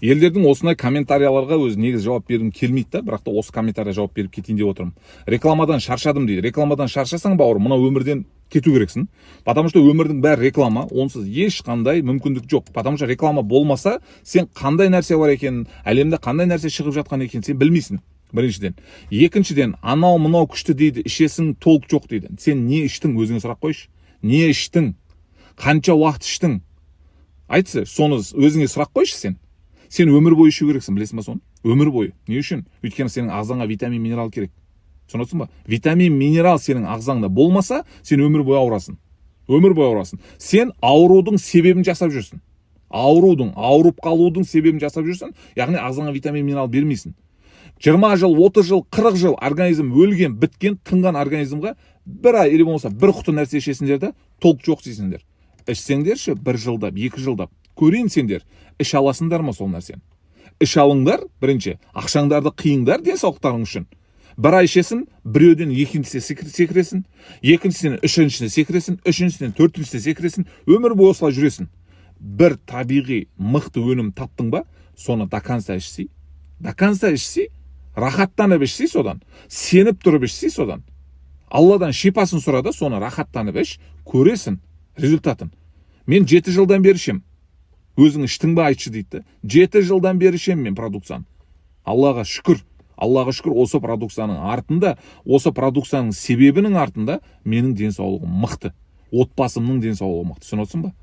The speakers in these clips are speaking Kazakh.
Елдердің осындай комментарияларға өз негіз жауап бергім келмейді да, бірақ та осы комментария жауап беріп кетейін деп отырмын. Рекламадан шаршадым дейді. Рекламадан шаршасаң, бауыр, мына өмірден кету керексің. Потому что өмірдің бәрі реклама, онсыз ешқандай мүмкіндік жоқ. Потому что реклама болмаса, сен қандай нәрсе бар екенін, әлемде қандай нәрсе шығып жатқан екенін сен білмейсің. Біріншіден. Екіншіден, анау мынау күшті дейді, ішесің, толық жоқ дейді. Сен не іштің, өзіңе сұрақ қойшы. Не іштің? Қанша уақыт іштің? Айтшы, соны өзіңе сұрақ қойшы сен. Сен өмір бойы ішу керексің, білесің ба соны? Өмір бойы. Не үшін? Өйткені сенің ағзаңа витамин, минерал керек. Түсінесің ба? Витамин, минерал сенің ағзаңда болмаса, сен өмір бойы ауырасың. Өмір бойы ауырасың. Сен аурудың себебін жасап жүрсің. Ауырып қалудың себебін жасап жүрсің. Яғни ағзаңа витамин, минерал бермейсің. 20 жыл, 30 жыл, 40 жыл организм өлген, біткен, тынған организмға бір ай или болмаса бір құты нәрсе ішесіңдер де, толық жоқ дейсіңдер. Ішсеңдерші, 1 жылдап, 2 жылдап. Көрейін сендер, іш аласыңдар ма сол нәрсені? Іш алыңдар, бірінші, ақшаңдарды қиыңдар денсаулықтарың үшін. Бір ай ішесің, біреуден екіншісіне секіресің, екіншісінен үшіншісіне секіресің, үшіншісінен төртіншісіне секіресің, өмір бойы осылай жүресің. Бір табиғи мықты өнім таптың ба, соны до конца ішсей, рахаттанып ішсей содан, сеніп тұрып ішсей содан, Алладан шипасын сұрады, соны рахаттанып іш, көресің результатын. Мен 7 жылдан бері ішем. Өзің іштің ба айтшы дейді. 7 жылдан бері ішем мен продукцияны. Аллаға шүкір, осы продукцияның артында, осы продукцияның себебінің артында менің денсаулығым мықты. Отбасымның денсаулығы мықты. Түсінесің ба?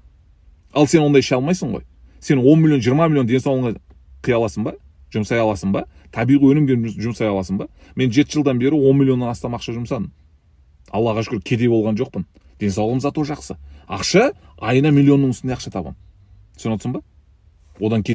Ал сен ондай іше алмайсың ғой. Сен 10 миллион, 20 миллион денсаулығына қия аласың ба? Жұмсай аласың ба? Табиғи өнімге жұмсай аласың ба? Мен 7 жылдан бері 10 миллионнан астам ақша жұмсадым. Аллаға шүкір, кедей болған жоқпын. Денсаулығым зато жақсы. Ақша айына миллионның үстінде ақша табам. Түсінесің ба? Одан